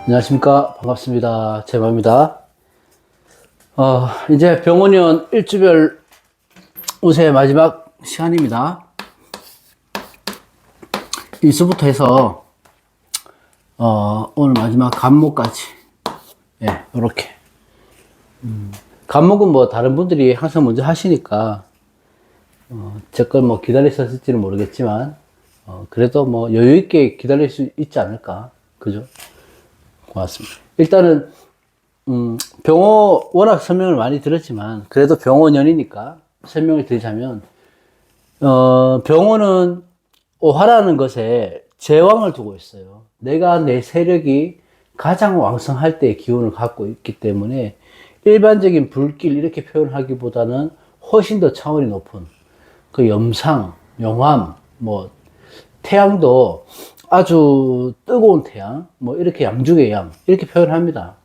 안녕하십니까. 반갑습니다. 제마입니다. 이제 병원년 일주별 운세 마지막 시간입니다. 일수부터 해서, 오늘 마지막 간목까지. 예, 요렇게. 간목은 뭐 다른 분들이 항상 먼저 하시니까, 제 걸 뭐 기다리셨을지는 모르겠지만, 그래도 뭐 여유있게 기다릴 수 있지 않을까. 그죠? 고맙습니다. 일단은, 병호 워낙 설명을 많이 들었지만, 그래도 병호년이니까 설명을 드리자면, 병호는 오화라는 것에 제왕을 두고 있어요. 내가 내 세력이 가장 왕성할 때의 기운을 갖고 있기 때문에, 일반적인 불길 이렇게 표현하기보다는 훨씬 더 차원이 높은 그 염상, 영암, 뭐, 태양도 아주 뜨거운 태양, 뭐, 이렇게 양중의 양, 이렇게 표현합니다.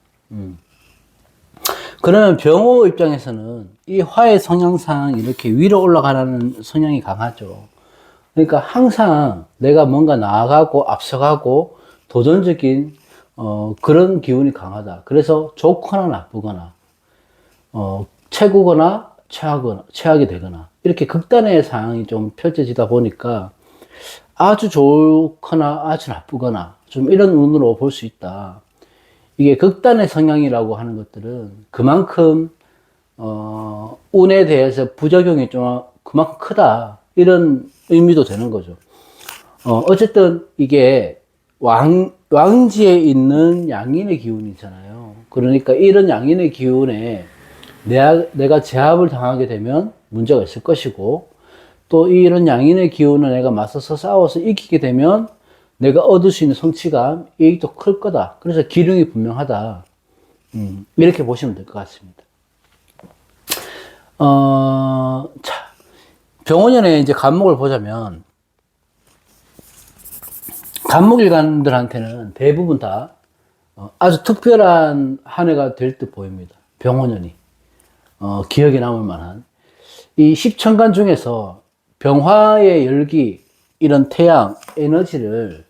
그러면 병호 입장에서는 이 화의 성향상 이렇게 위로 올라가라는 성향이 강하죠. 그러니까 항상 내가 뭔가 나아가고 앞서가고 도전적인, 그런 기운이 강하다. 그래서 좋거나 나쁘거나, 최고거나 최악이 되거나, 이렇게 극단의 상황이 좀 펼쳐지다 보니까 아주 좋거나 아주 나쁘거나 좀 이런 운으로 볼 수 있다. 이게 극단의 성향이라고 하는 것들은 그만큼 운에 대해서 부작용이 좀 그만큼 크다 이런 의미도 되는 거죠. 어쨌든 이게 왕지에 있는 양인의 기운이잖아요. 그러니까 이런 양인의 기운에 내가 제압을 당하게 되면 문제가 있을 것이고, 또 이런 양인의 기운을 내가 맞서서 싸워서 이기게 되면 내가 얻을 수 있는 성취감, 이익도 클 거다. 그래서 기능이 분명하다. 이렇게 보시면 될 것 같습니다. 자, 병원년에 이제 간목을 보자면, 간목일간들한테는 대부분 다 아주 특별한 한 해가 될 듯 보입니다. 병원년이. 기억에 남을 만한. 이 십천간 중에서 병화의 열기, 이런 태양, 에너지를,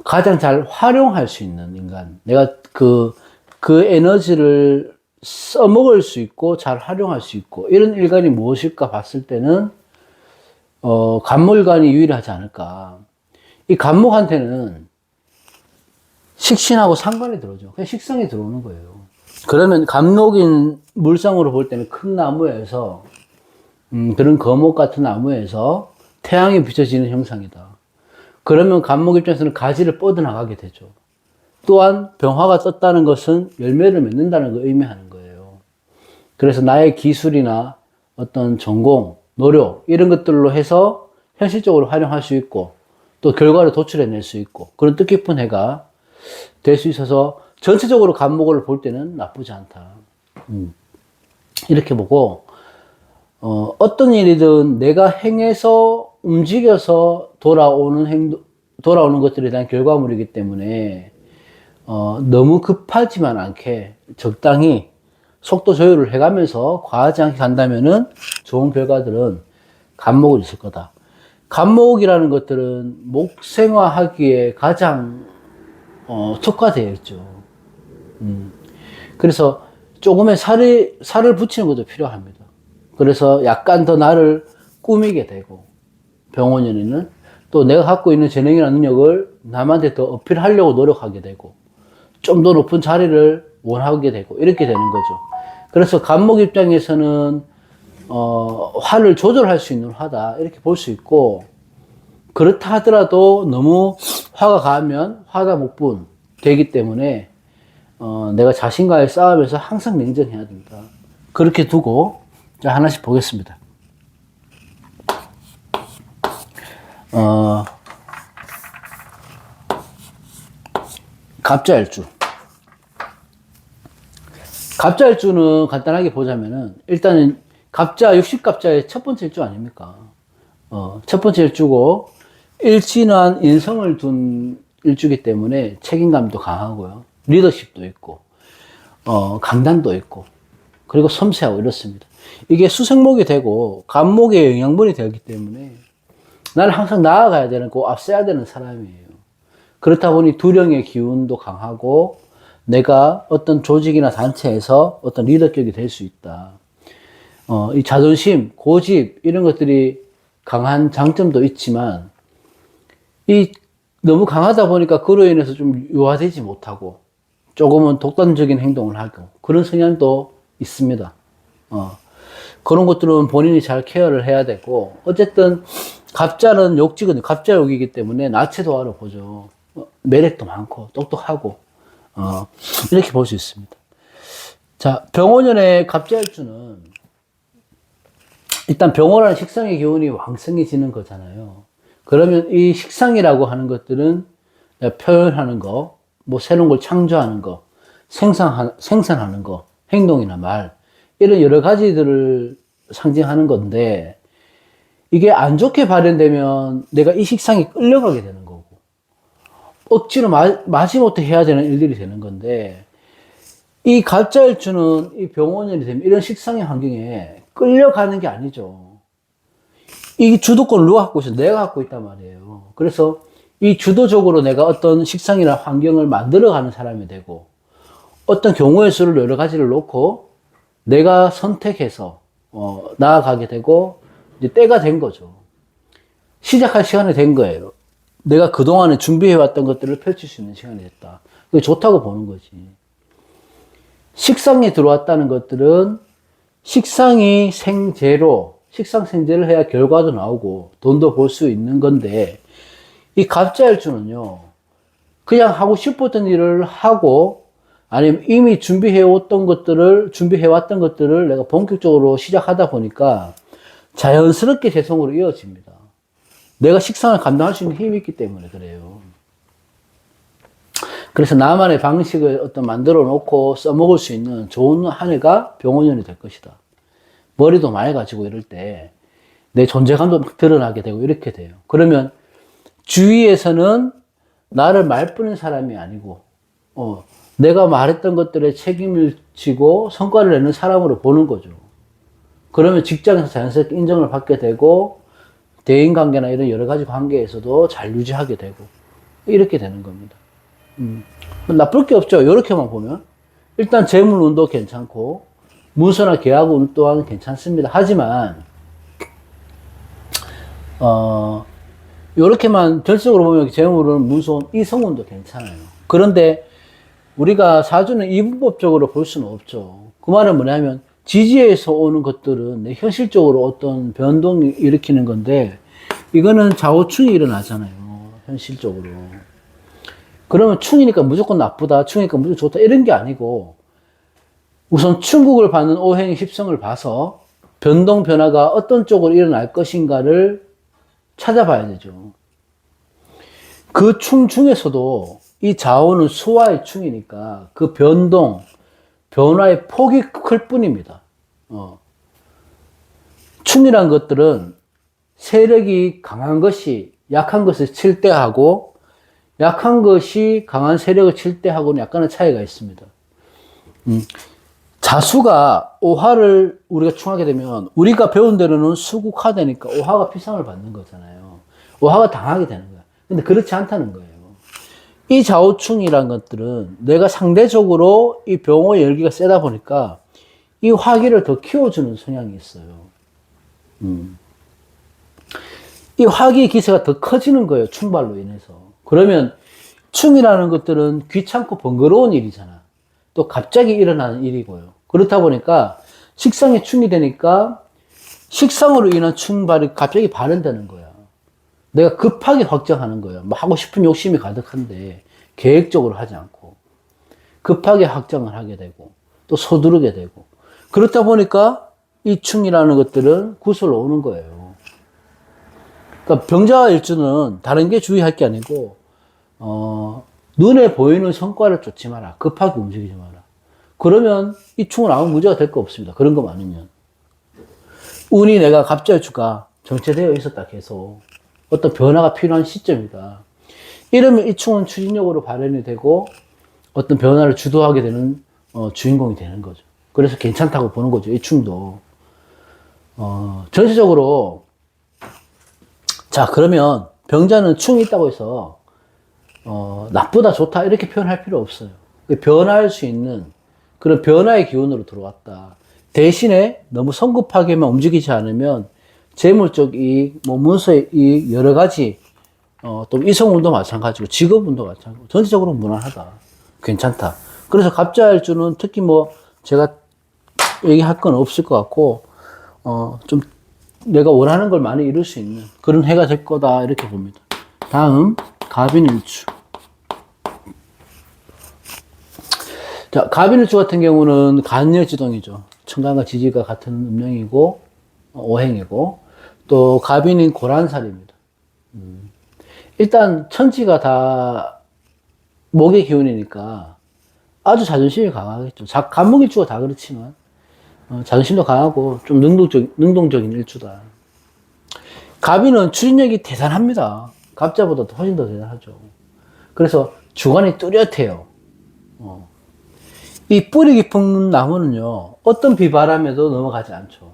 가장 잘 활용할 수 있는 인간. 내가 그 에너지를 써먹을 수 있고, 잘 활용할 수 있고, 이런 일간이 무엇일까 봤을 때는, 간목일간이 유일하지 않을까. 이 간목한테는 식신하고 상관이 들어오죠. 그냥 식성이 들어오는 거예요. 그러면 간목인 물상으로 볼 때는 큰 나무에서, 그런 거목 같은 나무에서 태양이 비춰지는 형상이다. 그러면 간목 입장에서는 가지를 뻗어나가게 되죠. 또한 병화가 떴다는 것은 열매를 맺는다는 걸 의미하는 거예요. 그래서 나의 기술이나 어떤 전공, 노력 이런 것들로 해서 현실적으로 활용할 수 있고, 또 결과를 도출해낼 수 있고, 그런 뜻깊은 해가 될 수 있어서 전체적으로 간목을 볼 때는 나쁘지 않다. 이렇게 보고, 어떤 일이든 내가 행해서 움직여서 돌아오는 것들에 대한 결과물이기 때문에, 너무 급하지만 않게 적당히 속도 조절을 해가면서 과하지 않게 간다면은 좋은 결과들은 간목은 있을 거다. 간목이라는 것들은 목생화하기에 가장, 특화되어 있죠. 그래서 조금의 살을 붙이는 것도 필요합니다. 그래서 약간 더 나를 꾸미게 되고, 병원연에는 또 내가 갖고 있는 재능이나 능력을 남한테 더 어필하려고 노력하게 되고, 좀 더 높은 자리를 원하게 되고, 이렇게 되는 거죠. 그래서 간목 입장에서는, 화를 조절할 수 있는 화다. 이렇게 볼 수 있고, 그렇다 하더라도 너무 화가 가면 화가 목분 되기 때문에, 내가 자신과의 싸움에서 항상 냉정해야 됩니다. 그렇게 두고, 자, 하나씩 보겠습니다. 갑자일주. 갑자일주는 간단하게 보자면은, 일단은 갑자, 60갑자의 첫 번째 일주 아닙니까? 첫 번째 일주고, 일진한 인성을 둔 일주기 때문에 책임감도 강하고요. 리더십도 있고, 강단도 있고, 그리고 섬세하고 이렇습니다. 이게 수생목이 되고, 간목의 영양분이 되기 때문에, 나는 항상 나아가야 되는, 꼭 앞서야 되는 사람이에요. 그렇다 보니 두령의 기운도 강하고 내가 어떤 조직이나 단체에서 어떤 리더격이 될 수 있다. 이 자존심, 고집 이런 것들이 강한 장점도 있지만 이 너무 강하다 보니까 그로 인해서 좀 유화되지 못하고 조금은 독단적인 행동을 하고 그런 성향도 있습니다. 그런 것들은 본인이 잘 케어를 해야 되고 어쨌든 갑자는 욕지거든요. 갑자욕이기 때문에 나체도화로 보죠. 매력도 많고 똑똑하고 이렇게 볼 수 있습니다. 자, 병원년의 갑자일주는 일단 병호라는 식상의 기운이 왕성해지는 거잖아요. 그러면 이 식상이라고 하는 것들은 표현하는 거, 뭐 새로운 걸 창조하는 거, 생산하는 거, 행동이나 말, 이런 여러 가지들을 상징하는 건데, 이게 안 좋게 발현되면 내가 이 식상이 끌려가게 되는 거고, 억지로 마지못해 해야 되는 일들이 되는 건데, 이 갑자일주는 이 병원년이 되면 이런 식상의 환경에 끌려가는 게 아니죠. 이 주도권을 누가 갖고 있어? 내가 갖고 있단 말이에요. 그래서 이 주도적으로 내가 어떤 식상이나 환경을 만들어가는 사람이 되고, 어떤 경우의 수를 여러 가지를 놓고 내가 선택해서 나아가게 되고 이제 때가 된 거죠. 시작할 시간이 된 거예요. 내가 그동안에 준비해왔던 것들을 펼칠 수 있는 시간이 됐다. 그게 좋다고 보는 거지. 식상에 들어왔다는 것들은 식상이 생재로, 식상생재를 해야 결과도 나오고 돈도 벌 수 있는 건데, 이 갑자일주는요, 그냥 하고 싶었던 일을 하고, 아니면 이미 준비해왔던 것들을 내가 본격적으로 시작하다 보니까 자연스럽게 재성으로 이어집니다. 내가 식상을 감당할 수 있는 힘이 있기 때문에 그래요. 그래서 나만의 방식을 어떤 만들어 놓고 써먹을 수 있는 좋은 한 해가 병원년이 될 것이다. 머리도 맑아지고 이럴 때 내 존재감도 막 드러나게 되고 이렇게 돼요. 그러면 주위에서는 나를 말뿐인 사람이 아니고, 내가 말했던 것들에 책임을 지고 성과를 내는 사람으로 보는 거죠. 그러면 직장에서 자연스럽게 인정을 받게 되고, 대인관계나 이런 여러 가지 관계에서도 잘 유지하게 되고, 이렇게 되는 겁니다. 나쁠 게 없죠. 이렇게만 보면. 일단 재물운도 괜찮고, 문서나 계약운 또한 괜찮습니다. 하지만, 요렇게만 전적으로 보면 재물은 문서운 이성운도 괜찮아요. 그런데 우리가 사주는 이분법적으로 볼 수는 없죠. 그 말은 뭐냐면 지지에서 오는 것들은 현실적으로 어떤 변동을 일으키는 건데 이거는 좌우충이 일어나잖아요. 현실적으로. 그러면 충이니까 무조건 나쁘다, 충이니까 무조건 좋다 이런 게 아니고 우선 충국을 받는 오행 십성을 봐서 변동 변화가 어떤 쪽으로 일어날 것인가를 찾아봐야 되죠. 그 충 중에서도 이 자오는 수화의 충이니까 그 변동, 변화의 폭이 클 뿐입니다. 충이란 것들은 세력이 강한 것이 약한 것을 칠 때 하고 약한 것이 강한 세력을 칠 때 하고는 약간의 차이가 있습니다. 자수가 오화를 우리가 충하게 되면 우리가 배운 대로는 수국화되니까 오화가 피상을 받는 거잖아요. 오화가 당하게 되는 거야. 근데 그렇지 않다는 거예요. 이 좌우충이란 것들은 내가 상대적으로 이 병호의 열기가 세다 보니까 이 화기를 더 키워주는 성향이 있어요. 이 화기의 기세가 더 커지는 거예요. 충발로 인해서. 그러면 충이라는 것들은 귀찮고 번거로운 일이잖아. 또 갑자기 일어나는 일이고요. 그렇다 보니까 식상에 충이 되니까 식상으로 인한 충발이 갑자기 발현되는 거야. 내가 급하게 확정하는 거예요. 뭐 하고 싶은 욕심이 가득한데 계획적으로 하지 않고 급하게 확정을 하게 되고 또 서두르게 되고 그렇다 보니까 이 충이라는 것들은 구슬로 오는 거예요. 그러니까 병자와 일주는 다른 게 주의할 게 아니고 눈에 보이는 성과를 쫓지 마라. 급하게 움직이지 마라. 그러면 이 충은 아무 문제가 될 거 없습니다. 그런 거 많으면. 운이 내가 갑자일주가 정체되어 있었다 계속. 어떤 변화가 필요한 시점이다. 이러면 이 충은 추진력으로 발현이 되고 어떤 변화를 주도하게 되는 주인공이 되는 거죠. 그래서 괜찮다고 보는 거죠. 이 충도. 전체적으로 자 그러면 병자는 충이 있다고 해서 나쁘다, 좋다, 이렇게 표현할 필요 없어요. 변화할 수 있는 그런 변화의 기운으로 들어왔다. 대신에 너무 성급하게만 움직이지 않으면 재물적 이익, 뭐 문서의 이익, 여러 가지, 또 이성운도 마찬가지고, 직업운도 마찬가지고, 전체적으로 무난하다. 괜찮다. 그래서 갑자일주는 특히 뭐, 제가 얘기할 건 없을 것 같고, 좀 내가 원하는 걸 많이 이룰 수 있는 그런 해가 될 거다. 이렇게 봅니다. 다음, 갑인일주. 자, 갑인일주 같은 경우는 간여지동이죠. 천간과 지지가 같은 음령이고, 오행이고, 또 갑인인 고란살입니다. 일단 천지가 다 목의 기운이니까 아주 자존심이 강하겠죠. 간목일주가 다 그렇지만 자존심도 강하고 좀 능동적인 일주다. 갑인은 추진력이 대단합니다. 갑자보다 훨씬 더 대단하죠. 그래서 주관이 뚜렷해요. 이 뿌리 깊은 나무는요, 어떤 비바람에도 넘어가지 않죠.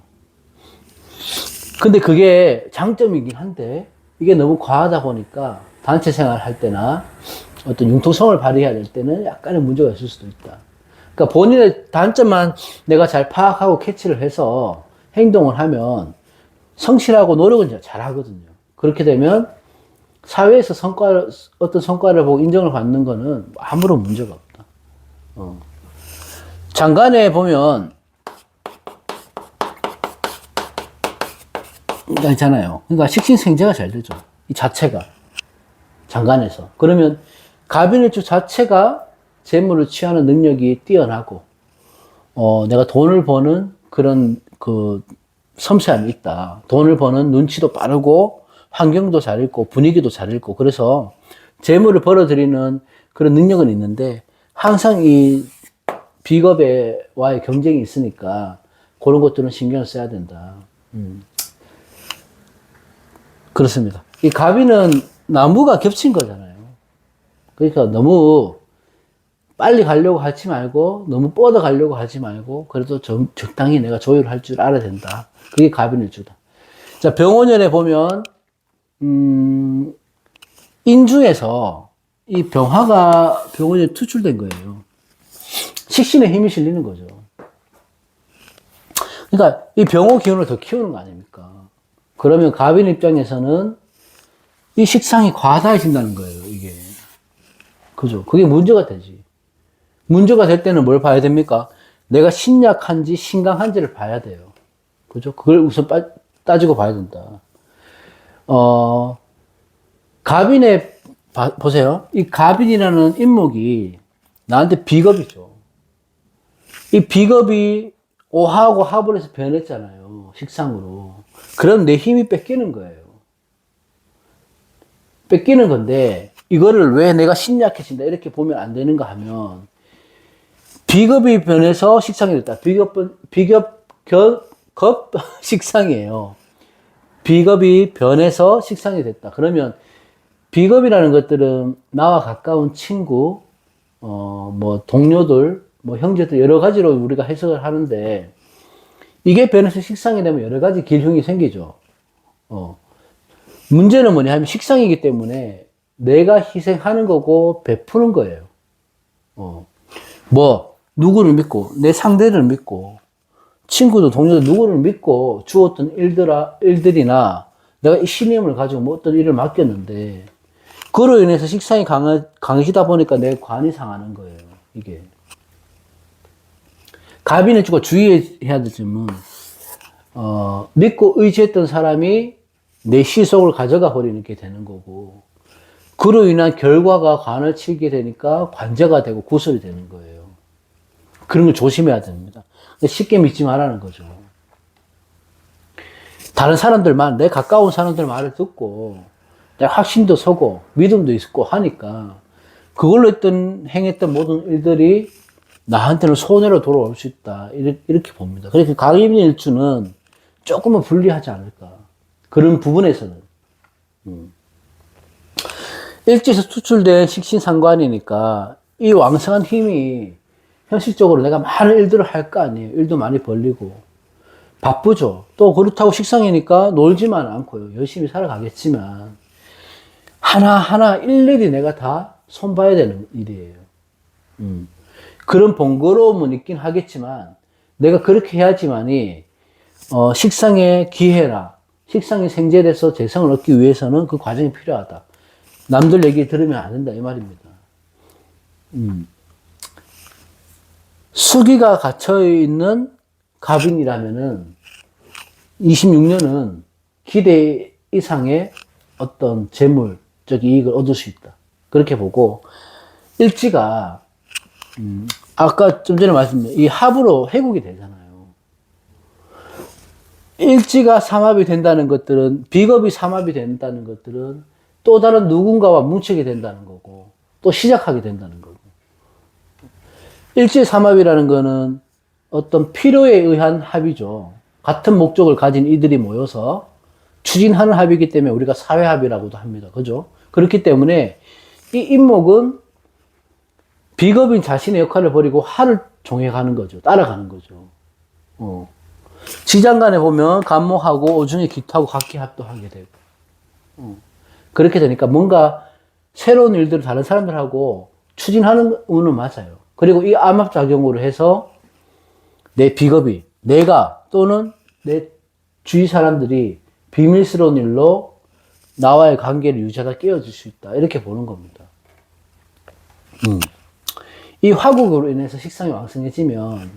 근데 그게 장점이긴 한데, 이게 너무 과하다 보니까 단체 생활을 할 때나 어떤 융통성을 발휘해야 될 때는 약간의 문제가 있을 수도 있다. 그러니까 본인의 단점만 내가 잘 파악하고 캐치를 해서 행동을 하면 성실하고 노력은 잘 하거든요. 그렇게 되면 사회에서 어떤 성과를 보고 인정을 받는 거는 아무런 문제가 없다. 장간에 보면, 있잖아요. 그러니까 식신생재가 잘 되죠. 이 자체가. 장간에서. 그러면 갑인일주 자체가 재물을 취하는 능력이 뛰어나고, 내가 돈을 버는 그런 섬세함이 있다. 돈을 버는 눈치도 빠르고, 환경도 잘 읽고, 분위기도 잘 읽고, 그래서 재물을 벌어들이는 그런 능력은 있는데, 항상 이 비겁와의 경쟁이 있으니까, 그런 것들은 신경을 써야 된다. 그렇습니다. 이 갑인은 나무가 겹친 거잖아요. 그러니까 너무 빨리 가려고 하지 말고, 너무 뻗어 가려고 하지 말고, 그래도 적당히 내가 조율할 줄 알아야 된다. 그게 갑인일주다. 자, 병원년에 보면, 인중에서 이 병화가 병원에 투출된 거예요. 식신에 힘이 실리는 거죠. 그러니까 이 병호 기운을 더 키우는 거 아닙니까? 그러면 갑인 입장에서는 이 식상이 과다해진다는 거예요, 이게. 그죠? 그게 문제가 되지. 문제가 될 때는 뭘 봐야 됩니까? 내가 신약한지 신강한지를 봐야 돼요. 그죠? 그걸 우선 따지고 봐야 된다. 갑인에, 보세요. 이 갑인이라는 인목이 나한테 비겁이죠. 이 비겁이 오하고 합을 해서 변했잖아요. 식상으로. 그럼 내 힘이 뺏기는 거예요. 뺏기는 건데, 이거를 왜 내가 신약해진다, 이렇게 보면 안 되는가 하면, 비겁이 변해서 식상이 됐다. 식상이에요. 비겁이 변해서 식상이 됐다. 그러면, 비겁이라는 것들은 나와 가까운 친구, 뭐, 동료들, 뭐, 형제들, 여러 가지로 우리가 해석을 하는데, 이게 변해서 식상이 되면 여러 가지 길흉이 생기죠. 문제는 뭐냐 하면 식상이기 때문에 내가 희생하는 거고 베푸는 거예요. 뭐, 누구를 믿고, 내 상대를 믿고, 친구도 동료도 누구를 믿고 주었던 일들이나 내가 이 신임을 가지고 뭐 어떤 일을 맡겼는데, 그로 인해서 식상이 강해지다 보니까 내 관이 상하는 거예요, 이게. 갑인일주가 주의해야 될 점은, 믿고 의지했던 사람이 내 시속을 가져가 버리는 게 되는 거고, 그로 인한 결과가 관을 치게 되니까 관제가 되고 구설이 되는 거예요. 그런 걸 조심해야 됩니다. 쉽게 믿지 말라는 거죠. 다른 사람들 내 가까운 사람들 말을 듣고, 내 확신도 서고, 믿음도 있고 하니까, 그걸로 행했던 모든 일들이 나한테는 손해로 돌아올 수 있다. 이렇게 봅니다. 그래서 갑인일주는 조금은 불리하지 않을까. 그런 부분에서는. 일지에서 투출된 식신상관이니까 이 왕성한 힘이 현실적으로 내가 많은 일들을 할 거 아니에요. 일도 많이 벌리고. 바쁘죠. 또 그렇다고 식상이니까 놀지만 않고요. 열심히 살아가겠지만, 하나하나 일일이 내가 다 손봐야 되는 일이에요. 그런 번거로움은 있긴 하겠지만, 내가 그렇게 해야지만이, 식상의 기회라, 식상의 생존에서 재성을 얻기 위해서는 그 과정이 필요하다. 남들 얘기 들으면 안 된다, 이 말입니다. 수기가 갇혀있는 갑인이라면은, 26년은 기대 이상의 어떤 재물적 이익을 얻을 수 있다. 그렇게 보고, 일지가, 아까 좀 전에 말씀드린 이 합으로 회국이 되잖아요. 일지가 삼합이 된다는 것들은, 비겁이 삼합이 된다는 것들은 또 다른 누군가와 뭉치게 된다는 거고, 또 시작하게 된다는 거고. 일지 삼합이라는 거는 어떤 필요에 의한 합이죠. 같은 목적을 가진 이들이 모여서 추진하는 합이기 때문에 우리가 사회합이라고도 합니다. 그죠? 그렇기 때문에 이 인목은 비겁인 자신의 역할을 버리고 하를 종해가는 거죠. 따라가는 거죠. 지장간에 보면 간목하고 오중에 기토하고 각기합도 하게 되고. 그렇게 되니까 뭔가 새로운 일들을 다른 사람들하고 추진하는 운은 맞아요. 그리고 이 암합작용으로 해서 내 비겁이, 내가 또는 내 주위 사람들이 비밀스러운 일로 나와의 관계를 유지하다 깨어질 수 있다. 이렇게 보는 겁니다. 이 화국으로 인해서 식상이 왕성해지면,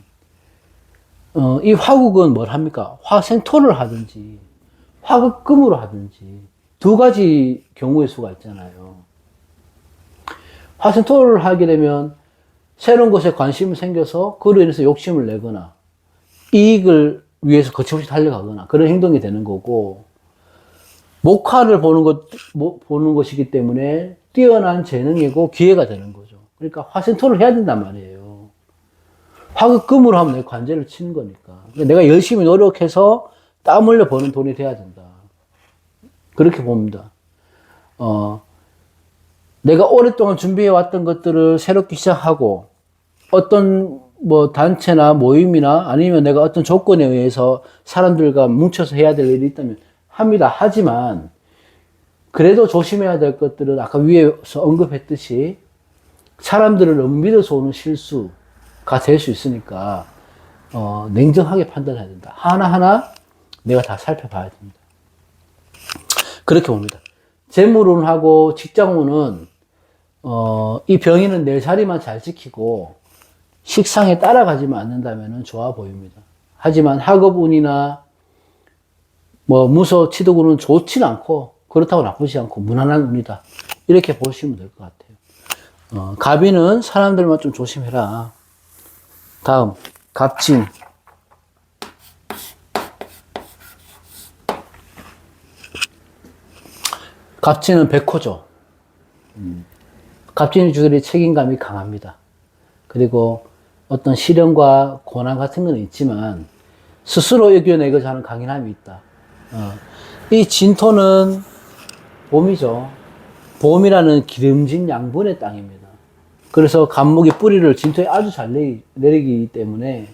이 화국은 뭘 합니까? 화생토를 하든지, 화극금으로 하든지, 두 가지 경우의 수가 있잖아요. 화생토를 하게 되면 새로운 것에 관심이 생겨서 그로 인해서 욕심을 내거나 이익을 위해서 거침없이 달려가거나 그런 행동이 되는 거고, 목화를 보는 것이기 때문에 뛰어난 재능이고 기회가 되는 거죠. 그러니까 화생토를 해야 된단 말이에요. 화극금으로 하면 내 관제를 치는 거니까. 내가 열심히 노력해서 땀 흘려 버는 돈이 돼야 된다. 그렇게 봅니다. 내가 오랫동안 준비해 왔던 것들을 새롭게 시작하고 어떤 단체나 모임이나 아니면 내가 어떤 조건에 의해서 사람들과 뭉쳐서 해야 될 일이 있다면 합니다. 하지만 그래도 조심해야 될 것들은 아까 위에서 언급했듯이 사람들을 너무 믿어서 오는 실수가 될 수 있으니까 냉정하게 판단해야 된다. 하나하나 내가 다 살펴봐야 됩니다. 그렇게 봅니다. 재물운하고 직장운은 이 병인은 내 자리만 잘 지키고 식상에 따라가지만 않는다면 좋아 보입니다. 하지만 학업운이나 무소, 치덕운은 좋지는 않고 그렇다고 나쁘지 않고 무난한 운이다. 이렇게 보시면 될 것 같아요. 갑인은 사람들만 좀 조심해라. 다음 갑진. 갑진은 백호죠. 갑진주들이 책임감이 강합니다. 그리고 어떤 시련과 고난 같은 건 있지만 스스로 이겨내고자 하는 강인함이 있다. 이 진토는 봄이죠. 봄이라는 기름진 양분의 땅입니다. 그래서 갑목이 뿌리를 진토에 아주 잘 내리기 때문에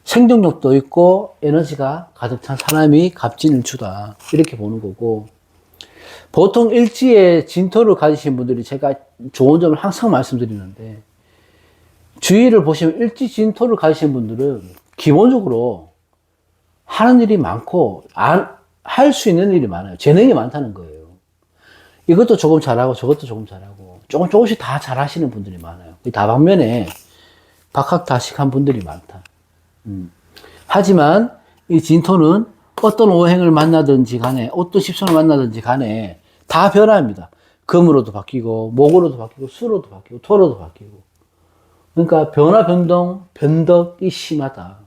생존력도 있고 에너지가 가득 찬 사람이 갑진일주다. 이렇게 보는 거고, 보통 일지에 진토를 가지신 분들이 제가 좋은 점을 항상 말씀드리는데, 주위를 보시면 일지 진토를 가지신 분들은 기본적으로 하는 일이 많고 할 수 있는 일이 많아요. 재능이 많다는 거예요. 이것도 조금 잘하고 저것도 조금 잘하고 조금씩 다 잘하시는 분들이 많아요. 다방면에 박학다식한 분들이 많다. 하지만 이 진토는 어떤 오행을 만나든지 간에 어떤 십선을 만나든지 간에 다 변화합니다. 금으로도 바뀌고 목으로도 바뀌고 수로도 바뀌고 토로도 바뀌고. 그러니까 변화 변동 변덕이 심하다.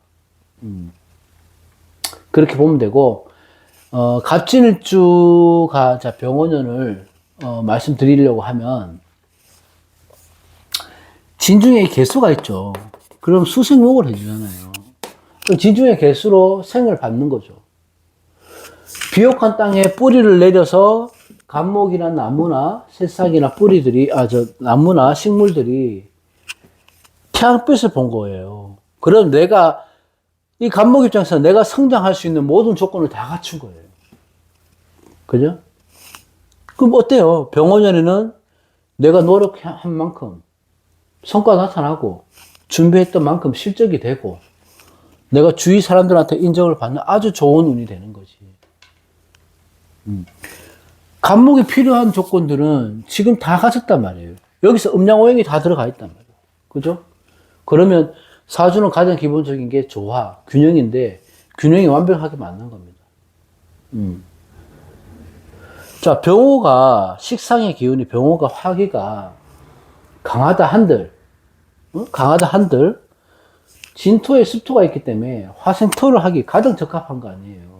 그렇게 보면 되고, 갑진일주가 병원연을 말씀드리려고 하면 진중의 개수가 있죠. 그럼 수생목을 해주잖아요. 진중의 개수로 생을 받는 거죠. 비옥한 땅에 뿌리를 내려서 갑목이나 나무나 새싹이나 뿌리들이, 나무나 식물들이 태양빛을 본 거예요. 그럼 내가, 이 갑목 입장에서 내가 성장할 수 있는 모든 조건을 다 갖춘 거예요. 그죠? 그럼 어때요? 병원연에는 내가 노력한 만큼 성과 나타나고 준비했던 만큼 실적이 되고 내가 주위 사람들한테 인정을 받는 아주 좋은 운이 되는 거지. 갑목이 필요한 조건들은 지금 다 갖췄단 말이에요. 여기서 음양오행이 다 들어가 있단 말이에요. 그죠? 그러면 사주는 가장 기본적인 게 조화, 균형인데 균형이 완벽하게 맞는 겁니다. 자, 병호가 식상의 기운이 병호가 화기가 강하다 한들, 강하다 한들 진토에 습토가 있기 때문에 화생토를 하기 가장 적합한 거 아니에요.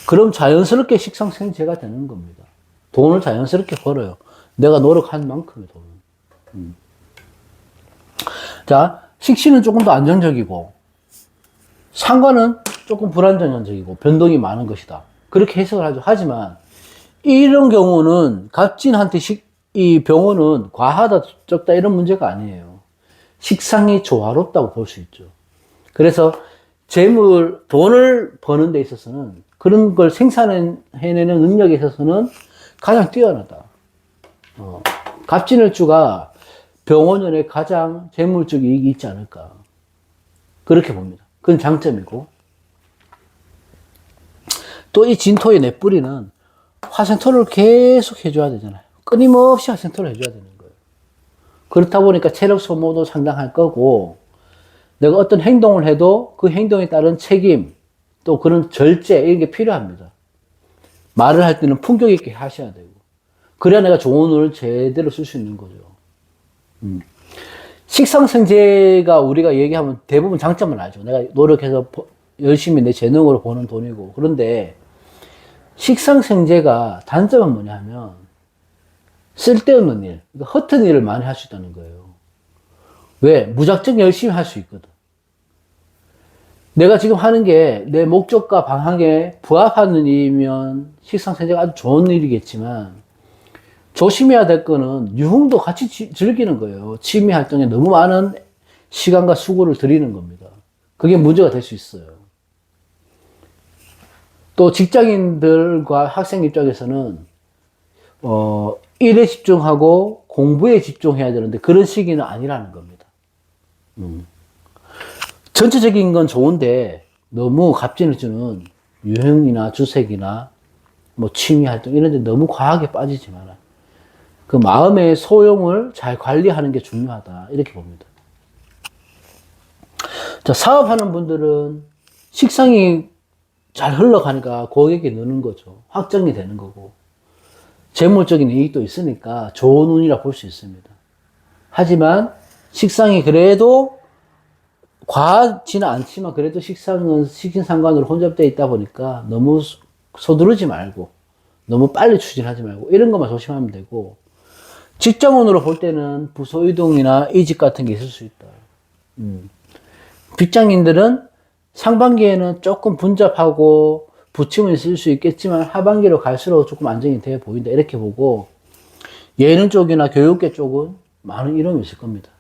그럼 자연스럽게 식상생재가 되는 겁니다. 돈을 자연스럽게 벌어요. 내가 노력한 만큼의 돈을. 자, 식신은 조금 더 안정적이고 상관은 조금 불안정적이고 변동이 많은 것이다. 그렇게 해석을 하죠. 하지만 이런 경우는 갑진한테 이 병호는 과하다, 적다 이런 문제가 아니에요. 식상이 조화롭다고 볼 수 있죠. 그래서 재물, 돈을 버는 데 있어서는 그런 걸 생산해내는 능력에 있어서는 가장 뛰어나다. 갑진을주가 병원연에 가장 재물적 이익이 있지 않을까. 그렇게 봅니다. 그건 장점이고. 또 이 진토의 넷뿌리는 화생토를 계속 해줘야 되잖아요. 끊임없이 화생토를 해줘야 되는 거예요. 그렇다 보니까 체력 소모도 상당할 거고, 내가 어떤 행동을 해도 그 행동에 따른 책임, 또 그런 절제, 이런 게 필요합니다. 말을 할 때는 품격 있게 하셔야 되고, 그래야 내가 좋은 운을 제대로 쓸 수 있는 거죠. 식상생재가 우리가 얘기하면 대부분 장점은 알죠. 내가 노력해서 열심히 내 재능으로 버는 돈이고. 그런데 식상생재가 단점은 뭐냐 하면 쓸데없는 일, 그러니까 허튼 일을 많이 할 수 있다는 거예요. 왜? 무작정 열심히 할 수 있거든. 내가 지금 하는 게 내 목적과 방향에 부합하는 일이면 식상생재가 아주 좋은 일이겠지만 조심해야 될 거는 유흥도 같이 즐기는 거예요. 취미 활동에 너무 많은 시간과 수고를 들이는 겁니다. 그게 문제가 될 수 있어요. 또 직장인들과 학생 입장에서는 일에 집중하고 공부에 집중해야 되는데 그런 시기는 아니라는 겁니다. 전체적인 건 좋은데 너무 갑진을 주는 유흥이나 주색이나 뭐 취미 활동 이런 데 너무 과하게 빠지지 마라. 그 마음의 소용을 잘 관리하는 게 중요하다. 이렇게 봅니다. 자, 사업하는 분들은 식상이 잘 흘러가니까 고객이 느는 거죠. 확정이 되는 거고. 재물적인 이익도 있으니까 좋은 운이라 볼 수 있습니다. 하지만 식상이 그래도 과하지는 않지만 그래도 식상은 식신상관으로 혼잡되어 있다 보니까 너무 서두르지 말고 너무 빨리 추진하지 말고 이런 것만 조심하면 되고 직장운으로 볼 때는 부서 이동이나 이직 같은 게 있을 수 있다. 직장인들은 상반기에는 조금 분잡하고 부침은 있을 수 있겠지만 하반기로 갈수록 조금 안정이 돼 보인다. 이렇게 보고 예능 쪽이나 교육계 쪽은 많은 이름이 있을 겁니다.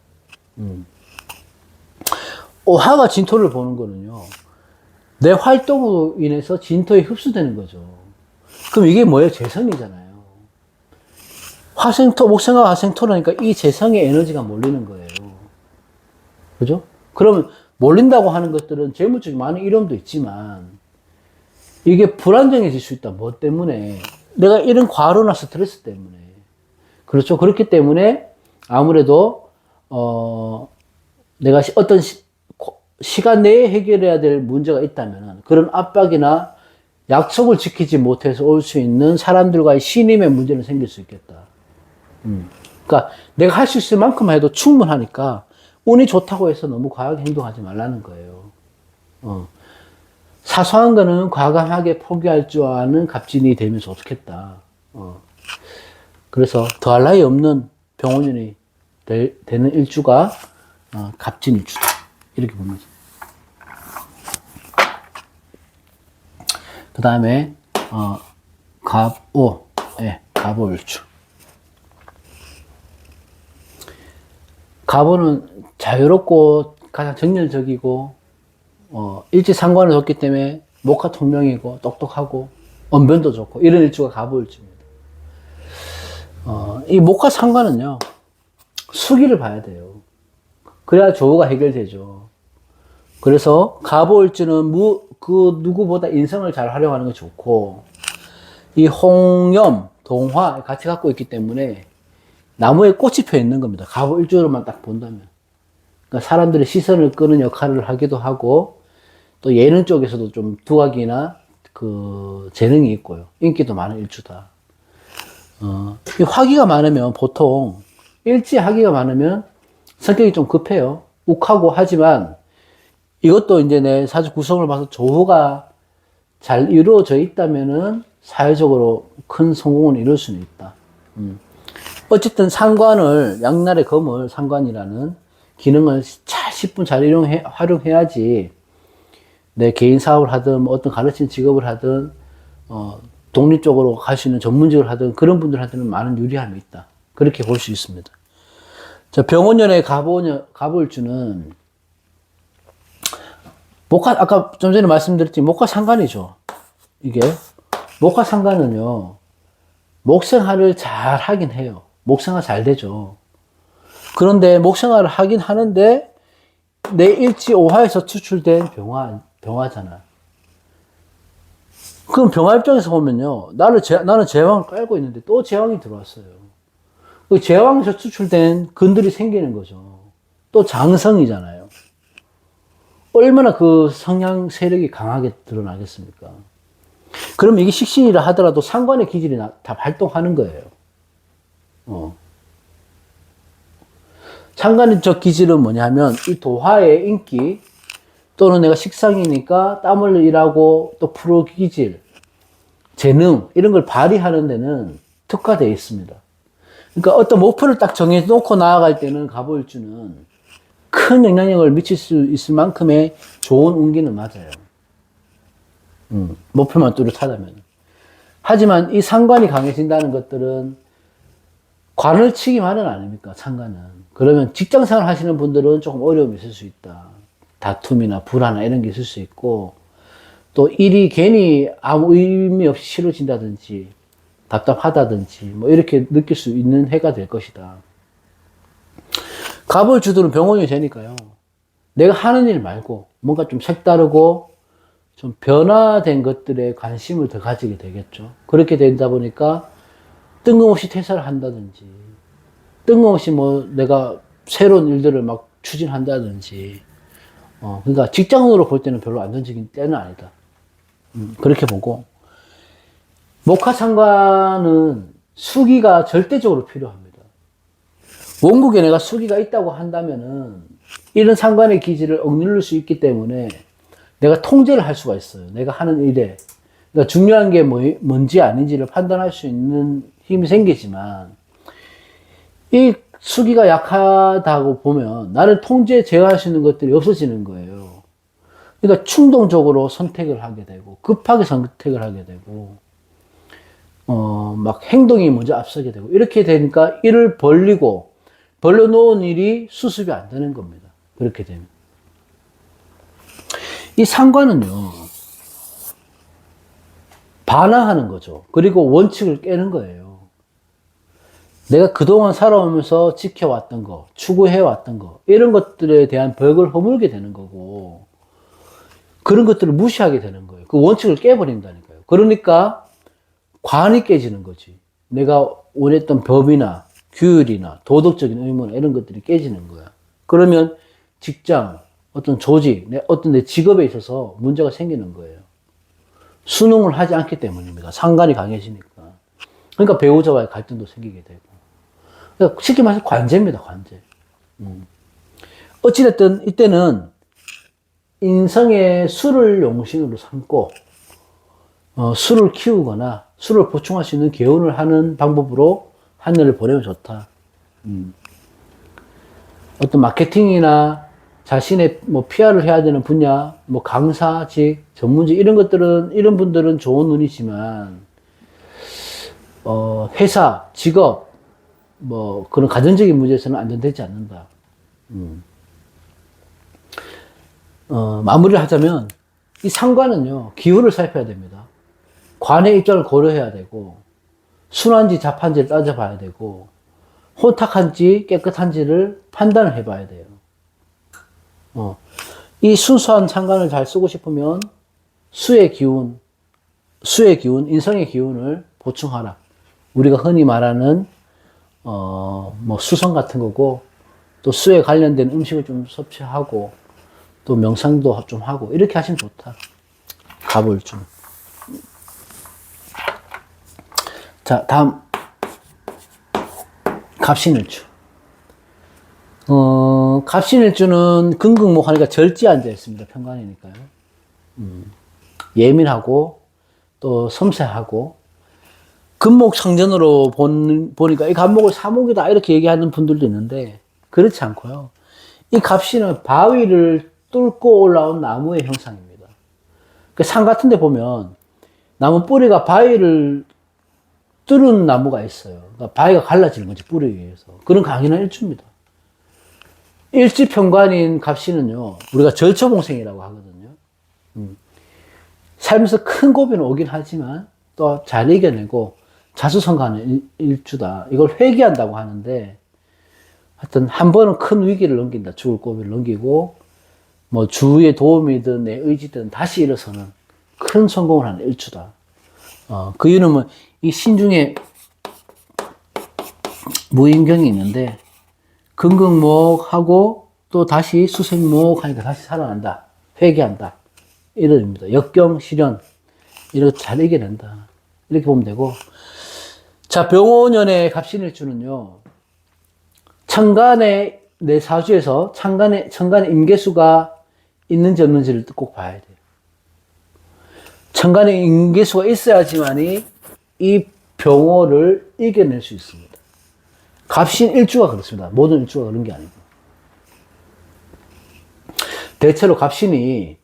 오하가 진토를 보는 거는요. 내 활동으로 인해서 진토에 흡수되는 거죠. 그럼 이게 뭐예요? 재성이잖아요. 화생토, 목생과 화생토라니까 이 재성의 에너지가 몰리는 거예요. 그죠? 그러면 몰린다고 하는 것들은 재물적인 많은 이론도 있지만 이게 불안정해질 수 있다. 뭐 때문에? 내가 이런 과로나 스트레스 때문에. 그렇죠. 그렇기 때문에 아무래도 내가 어떤 시간 내에 해결해야 될 문제가 있다면 그런 압박이나 약속을 지키지 못해서 올 수 있는 사람들과의 신임의 문제는 생길 수 있겠다. 그러니까 내가 할 수 있을 만큼 해도 충분하니까 운이 좋다고 해서 너무 과하게 행동하지 말라는 거예요. 사소한 거는 과감하게 포기할 줄 아는 갑진이 되면 좋겠다. 그래서 더할 나위 없는 병원인이 되는 일주가 갑진일주다. 이렇게 봅니다. 그 다음에 갑오, 예, 갑오일주. 갑오는 자유롭고 가장 정열적이고 일지상관을 뒀기 때문에 목화통명이고 똑똑하고 언변도 좋고 이런 일주가 갑오일주입니다. 이 목화 상관은요, 수기를 봐야 돼요. 그래야 조우가 해결되죠. 그래서 갑오일주는 그 누구보다 인성을 잘 활용하는 게 좋고, 이 홍염, 동화 같이 갖고 있기 때문에 나무에 꽃이 펴 있는 겁니다. 갑오일주로만 딱 본다면. 그러니까 사람들의 시선을 끄는 역할을 하기도 하고, 또 예능 쪽에서도 좀 두각이나 그 재능이 있고요. 인기도 많은 일주다. 이 화기가 많으면 보통 일지 화기가 많으면 성격이 좀 급해요. 욱하고 하지만 이것도 이제 내 사주 구성을 봐서 조후가 잘 이루어져 있다면은 사회적으로 큰 성공을 이룰 수는 있다. 어쨌든 상관을, 양날의 검을 상관이라는 기능을 잘 10분 잘 활용해야지 내 개인 사업을 하든 뭐 어떤 가르치는 직업을 하든 독립적으로 갈 수 있는 전문직을 하든 그런 분들한테는 많은 유리함이 있다. 그렇게 볼 수 있습니다. 자, 병원년의 갑오일주는 목화, 아까 좀 전에 말씀드렸지만 목화 상관이죠. 이게 목화 상관은요, 목생활을 잘 하긴 해요. 목생활 잘 되죠. 그런데 목생활을 하긴 하는데 내 일지 오화에서 추출된 병화잖아. 그럼 병화 입장에서 보면요, 나는 제왕을 깔고 있는데 또 제왕이 들어왔어요. 그 제왕에서 추출된 근들이 생기는 거죠. 또 장성이잖아요. 얼마나 그 성향 세력이 강하게 드러나겠습니까? 그럼 이게 식신이라 하더라도 상관의 기질이 다 발동하는 거예요. 상관의 저 기질은 뭐냐면 이 도화의 인기 또는 내가 식상이니까 땀을 일하고 또 프로 기질, 재능 이런 걸 발휘하는 데는 특화되어 있습니다. 그러니까 어떤 목표를 딱 정해놓고 나아갈 때는 갑오일주는 큰 영향력을 미칠 수 있을 만큼의 좋은 운기는 맞아요. 목표만 뚜렷하다면. 하지만 이 상관이 강해진다는 것들은 관을 치기만은 아닙니까, 상관은. 그러면 직장생활 하시는 분들은 조금 어려움이 있을 수 있다. 다툼이나 불화나 이런 게 있을 수 있고, 또 일이 괜히 아무 의미 없이 싫어진다든지, 답답하다든지, 뭐 이렇게 느낄 수 있는 해가 될 것이다. 갑오일주들은 병원이 되니까요. 내가 하는 일 말고 뭔가 좀 색다르고 좀 변화된 것들에 관심을 더 가지게 되겠죠. 그렇게 되다 보니까 뜬금없이 퇴사를 한다든지, 뜬금없이 뭐 내가 새로운 일들을 막 추진한다든지, 그러니까 직장으로 볼 때는 별로 안정적인 때는 아니다. 그렇게 보고, 목화상관은 수기가 절대적으로 필요합니다. 원국에 내가 수기가 있다고 한다면은 이런 상관의 기질을 억누를 수 있기 때문에 내가 통제를 할 수가 있어요. 내가 하는 일에. 그러니까 중요한 게 뭔지 아닌지를 판단할 수 있는 힘이 생기지만 이 수기가 약하다고 보면 나를 제어할 수 있는 것들이 없어지는 거예요. 그러니까 충동적으로 선택을 하게 되고 급하게 선택을 하게 되고 막 행동이 먼저 앞서게 되고 이렇게 되니까 일을 벌려놓은 일이 수습이 안 되는 겁니다. 그렇게 되면. 이 상관은요, 반항하는 거죠. 그리고 원칙을 깨는 거예요. 내가 그동안 살아오면서 지켜왔던 거, 추구해왔던 거, 이런 것들에 대한 벽을 허물게 되는 거고, 그런 것들을 무시하게 되는 거예요. 그 원칙을 깨버린다니까요. 그러니까 관이 깨지는 거지. 내가 원했던 법이나 규율이나 도덕적인 의무나 이런 것들이 깨지는 거야. 그러면 직장, 어떤 조직, 어떤 내 직업에 있어서 문제가 생기는 거예요. 순응을 하지 않기 때문입니다. 상관이 강해지니까. 그러니까 배우자와의 갈등도 생기게 되고. 그러니까 쉽게 말해서 관제입니다, 관제. 어찌됐든 이때는 인성의 수를 용신으로 삼고 수를 키우거나 수를 보충할 수 있는 개운을 하는 방법으로 한 해를 보내면 좋다. 어떤 마케팅이나 자신의 뭐 PR을 해야 되는 분야, 뭐 강사직, 전문직 이런 것들은 이런 분들은 좋은 운이지만 회사, 직업, 뭐 그런 가정적인 문제에서는 안전되지 않는다. 마무리를 하자면 이 상관은요 기운을 살펴야 됩니다. 관의 입장을 고려해야 되고 순한지 잡한지를 따져봐야 되고, 혼탁한지 깨끗한지를 판단을 해봐야 돼요. 이 순수한 상관을 잘 쓰고 싶으면 수의 기운, 인성의 기운을 보충하라. 우리가 흔히 말하는 뭐 수성 같은 거고, 또 수에 관련된 음식을 좀 섭취하고, 또 명상도 좀 하고, 이렇게 하시면 좋다. 갑을 좀. 자, 다음. 갑신일주. 갑신일주는 금극목하니까 절지 앉아 있습니다. 편관이니까요. 예민하고, 또 섬세하고, 금목상전으로 보니까 이 갑목을 사목이다 이렇게 얘기하는 분들도 있는데 그렇지 않고요. 이 갑신은 바위를 뚫고 올라온 나무의 형상입니다. 산 같은 데 보면 나무 뿌리가 바위를 뚫은 나무가 있어요. 그러니까 바위가 갈라지는 거지, 뿌리에 의해서. 그런 강인한 일주입니다. 일지평관인 갑신은요, 우리가 절처봉생이라고 하거든요. 살면서 큰 고비는 오긴 하지만 또 잘 이겨내고 자수성가하는 일주다. 이걸 회귀한다고 하는데, 하여튼 한 번은 큰 위기를 넘긴다. 죽을 고비를 넘기고, 뭐 주위의 도움이든 내 의지든 다시 일어서는 큰 성공을 하는 일주다. 그 이유는 뭐, 이 신중에 무인경이 있는데, 금극목하고 또 다시 수생목 하니까 다시 살아난다. 회귀한다. 이런 의미입니다. 역경, 시련, 이렇게 잘 이겨낸다. 이렇게 보면 되고, 자, 병오년의 갑신일주는요, 천간의 내 사주에서 천간의 임계수가 있는지 없는지를 꼭 봐야 돼요. 천간에 임계수가 있어야지만이 이 병오를 이겨낼 수 있습니다. 갑신일주가 그렇습니다. 모든 일주가 그런 게 아니고. 대체로 갑신이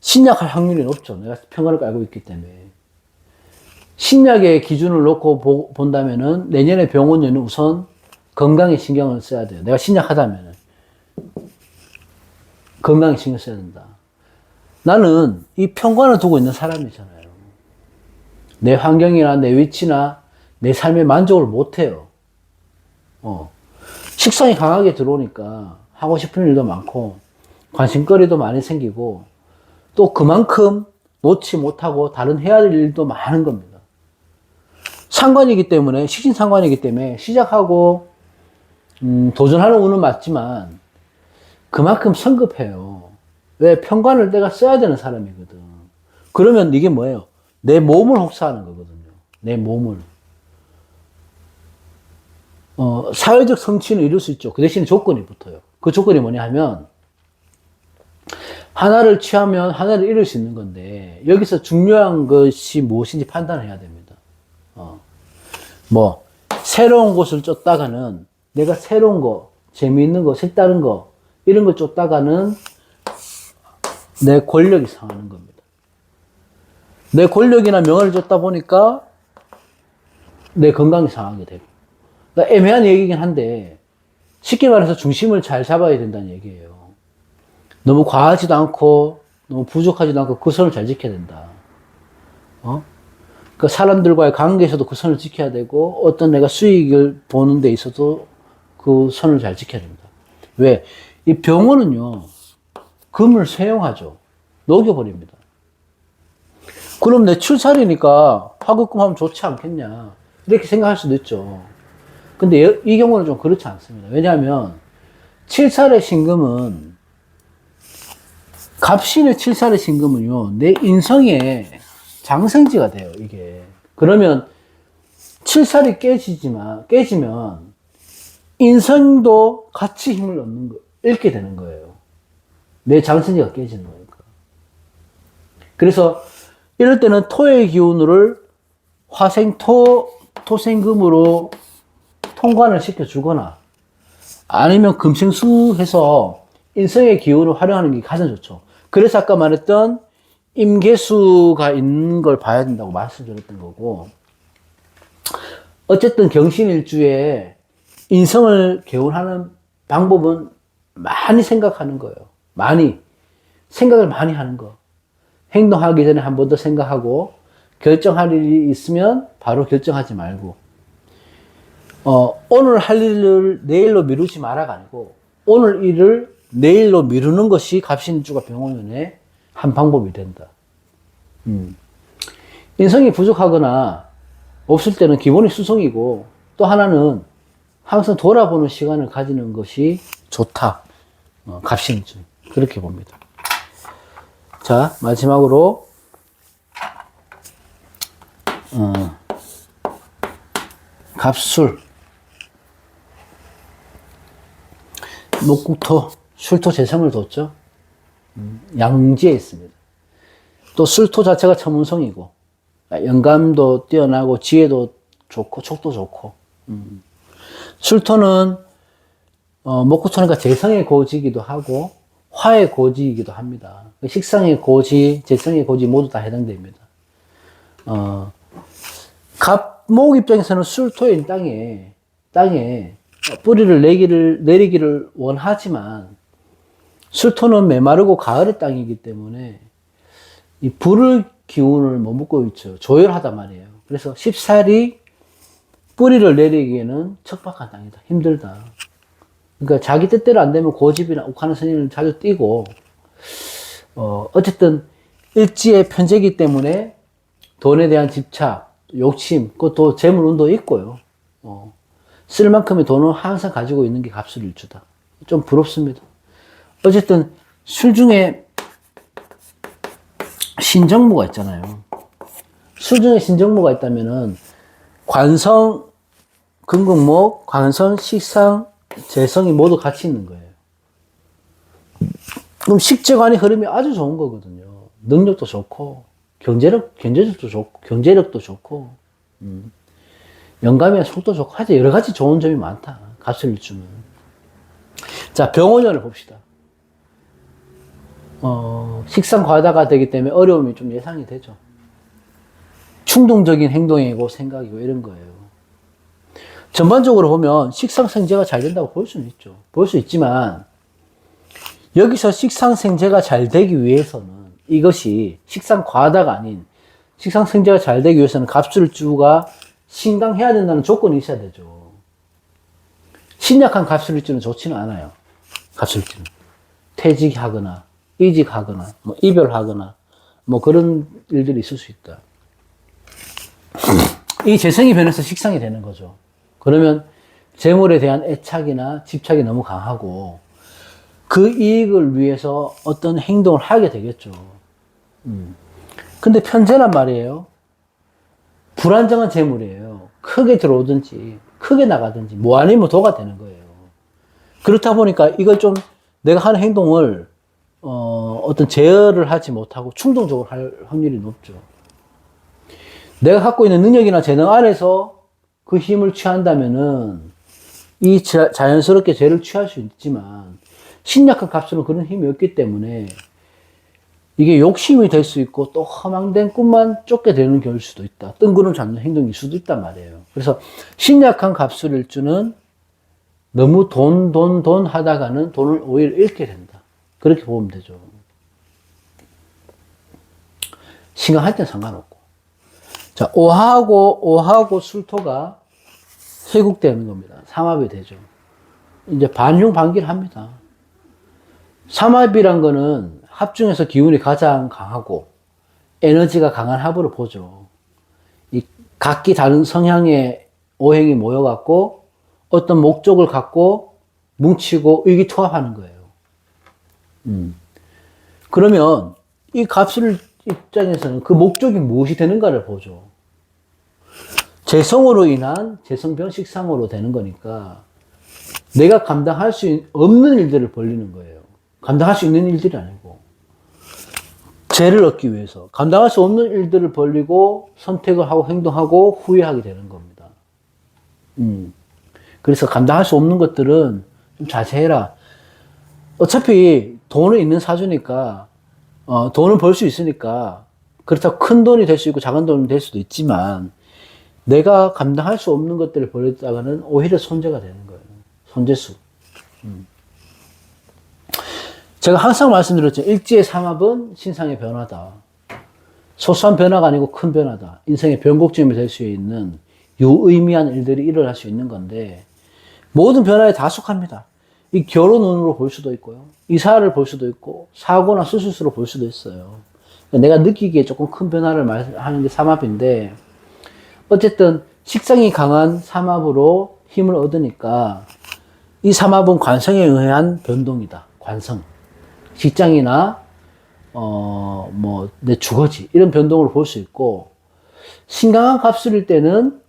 신약할 확률이 높죠. 내가 평간을 알고 있기 때문에. 신약의 기준을 놓고 본다면은 내년에 병원년은 우선 건강에 신경을 써야 돼요. 내가 신약하다면은. 건강에 신경 써야 된다. 나는 이 평관을 두고 있는 사람이잖아요. 내 환경이나 내 위치나 내 삶에 만족을 못 해요. 식상이 강하게 들어오니까 하고 싶은 일도 많고, 관심거리도 많이 생기고, 또 그만큼 놓지 못하고 다른 해야 될 일도 많은 겁니다. 상관이기 때문에, 식신상관이기 때문에 시작하고, 도전하는 운은 맞지만, 그만큼 성급해요. 왜? 평관을 내가 써야 되는 사람이거든. 그러면 이게 뭐예요? 내 몸을 혹사하는 거거든요. 내 몸을. 사회적 성취는 이룰 수 있죠. 그 대신에 조건이 붙어요. 그 조건이 뭐냐 하면, 하나를 취하면 하나를 잃을 수 있는 건데, 여기서 중요한 것이 무엇인지 판단해야 됩니다. 새로운 곳을 쫓다가는 내가 새로운 거, 재미있는 거, 색다른 거, 이런 걸 쫓다가는 내 권력이 상하는 겁니다. 내 권력이나 명예를 쫓다 보니까 내 건강이 상하게 되고. 그러니까 애매한 얘기긴 한데, 쉽게 말해서 중심을 잘 잡아야 된다는 얘기예요. 너무 과하지도 않고, 너무 부족하지도 않고, 그 선을 잘 지켜야 된다. 그 사람들과의 관계에서도 그 선을 지켜야 되고, 어떤 내가 수익을 보는 데 있어도 그 선을 잘 지켜야 됩니다. 왜? 이 병원은요, 금을 쇠용하죠. 녹여버립니다. 그럼 내 출살이니까 화급금 하면 좋지 않겠냐. 이렇게 생각할 수도 있죠. 근데 이 경우는 좀 그렇지 않습니다. 왜냐하면, 칠살의 신금은, 갑신의 칠살의 신금은요, 내 인성의 장생지가 돼요, 이게. 그러면, 칠살이 깨지면, 인성도 같이 힘을 잃게 되는 거예요. 내 장생지가 깨지는 거니까. 그래서, 이럴 때는 토의 기운을 토생금으로 통관을 시켜주거나, 아니면 금생수 해서 인성의 기운을 활용하는 게 가장 좋죠. 그래서 아까 말했던 임계수가 있는 걸 봐야 된다고 말씀드렸던 거고, 어쨌든 경신일주에 인성을 개운하는 방법은 많이 생각하는 거예요. 생각을 많이 하는 거. 행동하기 전에 한 번 더 생각하고, 결정할 일이 있으면 바로 결정하지 말고, 오늘 할 일을 내일로 미루지 마라가 아니고, 오늘 일을 내일로 미루는 것이 갑신일주가 병원연의 한 방법이 된다. 인성이 부족하거나 없을 때는 기본이 수성이고, 또 하나는 항상 돌아보는 시간을 가지는 것이 좋다. 갑신일주. 그렇게 봅니다. 자, 마지막으로, 갑술. 목국토, 술토 재성을 뒀죠. 양지에 있습니다. 또 술토 자체가 천문성이고, 영감도 뛰어나고, 지혜도 좋고, 촉도 좋고. 술토는, 목국토니까 재성의 고지이기도 하고, 화의 고지이기도 합니다. 식상의 고지, 재성의 고지 모두 다 해당됩니다. 갑목 입장에서는 술토인 땅에 뿌리를 내리기를 원하지만, 술토는 메마르고 가을의 땅이기 때문에, 이 불의 기운을 머금고 있죠. 조열하단 말이에요. 그래서 쉽사리 뿌리를 내리기에는 척박한 땅이다. 힘들다. 그러니까 자기 뜻대로 안 되면 고집이나 욱하는 선인을 자주 띄고, 어쨌든 일지의 편제이기 때문에 돈에 대한 집착, 욕심, 또 재물운도 있고요. 쓸 만큼의 돈을 항상 가지고 있는 게 갑술일주다. 좀 부럽습니다. 어쨌든 술 중에 신정무가 있잖아요. 술 중에 신정무가 있다면은 관성, 금극목, 관성, 식상, 재성이 모두 같이 있는 거예요. 그럼 식재관의 흐름이 아주 좋은 거거든요. 능력도 좋고, 경제력도 좋고, 영감이나 속도 좋고, 하여튼 여러 가지 좋은 점이 많다. 갑술일주는. 자, 병원연을 봅시다. 식상 과다가 되기 때문에 어려움이 좀 예상이 되죠. 충동적인 행동이고 생각이고 이런 거예요. 전반적으로 보면 식상생재가 잘 된다고 볼 수는 있죠. 볼 수 있지만, 여기서 식상생재가 잘 되기 위해서는 이것이 식상 과다가 아닌 식상생재가 잘 되기 위해서는 갑술일주가 신강해야 된다는 조건이 있어야 되죠. 신약한 갑술일주는 좋지는 않아요. 갑술일주는. 퇴직하거나, 이직하거나, 이별하거나, 그런 일들이 있을 수 있다. 이 재성이 변해서 식상이 되는 거죠. 그러면 재물에 대한 애착이나 집착이 너무 강하고, 그 이익을 위해서 어떤 행동을 하게 되겠죠. 근데 편재란 말이에요. 불안정한 재물이에요. 크게 들어오든지, 크게 나가든지, 아니면 도가 되는 거예요. 그렇다 보니까 이걸 좀 내가 하는 행동을, 어떤 제어를 하지 못하고 충동적으로 할 확률이 높죠. 내가 갖고 있는 능력이나 재능 안에서 그 힘을 취한다면은, 이 자연스럽게 죄를 취할 수 있지만, 신약한 갑술은 그런 힘이 없기 때문에, 이게 욕심이 될 수 있고, 또 허망된 꿈만 쫓게 되는 경우일 수도 있다. 뜬구름 잡는 행동일 수도 있단 말이에요. 그래서, 신약한 갑술일주는 너무 돈 하다가는 돈을 오히려 잃게 된다. 그렇게 보면 되죠. 신강할 땐 상관없고. 자, 오하고 술토가 회국되는 겁니다. 삼합이 되죠. 이제 반흉반기를 합니다. 삼합이란 거는 합 중에서 기운이 가장 강하고 에너지가 강한 합으로 보죠. 이 각기 다른 성향의 오행이 모여갖고 어떤 목적을 갖고 뭉치고 의기투합하는 거예요. 그러면 이 갑술 입장에서는 그 목적이 무엇이 되는가를 보죠. 재성으로 인한 재성병 식상으로 되는 거니까 내가 감당할 수 없는 일들을 벌리는 거예요. 감당할 수 있는 일들이 아니고 죄를 얻기 위해서 감당할 수 없는 일들을 벌리고 선택을 하고 행동하고 후회하게 되는 겁니다. 그래서 감당할 수 없는 것들은 좀 자제해라. 어차피 돈은 있는 사주니까 돈을 벌 수 있으니까 그렇다고 큰 돈이 될 수 있고 작은 돈이 될 수도 있지만 내가 감당할 수 없는 것들을 벌였다가는 오히려 손재가 되는 거예요. 손재수. 제가 항상 말씀드렸죠. 일지의 삼합은 신상의 변화다. 소소한 변화가 아니고 큰 변화다. 인생의 변곡점이 될 수 있는 유의미한 일들이 일어날 수 있는 건데, 모든 변화에 다 속합니다. 이 결혼 운으로 볼 수도 있고요. 이사를 볼 수도 있고, 사고나 수술수로 볼 수도 있어요. 내가 느끼기에 조금 큰 변화를 하는 게 삼합인데, 어쨌든 식성이 강한 삼합으로 힘을 얻으니까 이 삼합은 관성에 의한 변동이다. 관성. 직장이나 뭐 내 주거지 이런 변동을 볼 수 있고, 신강한 갑술일 때는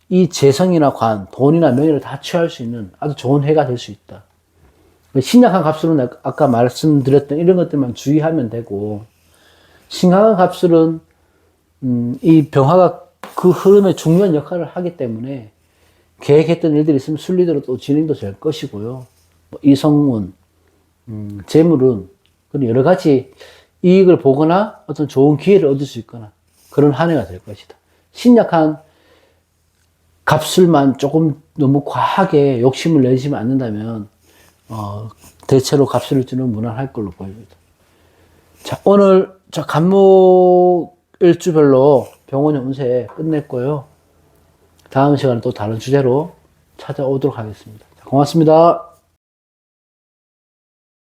이 재성이나 관, 돈이나 명예를 다 취할 수 있는 아주 좋은 해가 될 수 있다. 신약한 갑술은 아까 말씀드렸던 이런 것들만 주의하면 되고, 신강한 갑술은 이 병화가 그 흐름에 중요한 역할을 하기 때문에 계획했던 일들이 있으면 순리대로 또 진행도 될 것이고요. 뭐 이성운, 재물운, 그런 여러 가지 이익을 보거나 어떤 좋은 기회를 얻을 수 있거나 그런 한 해가 될 것이다. 신약한 갑술만 조금 너무 과하게 욕심을 내시면 않는다면 대체로 갑술을 주는 무난할 걸로 보입니다. 자, 오늘 간목 일주별로 병원의 운세 끝냈고요. 다음 시간에 또 다른 주제로 찾아오도록 하겠습니다. 자, 고맙습니다.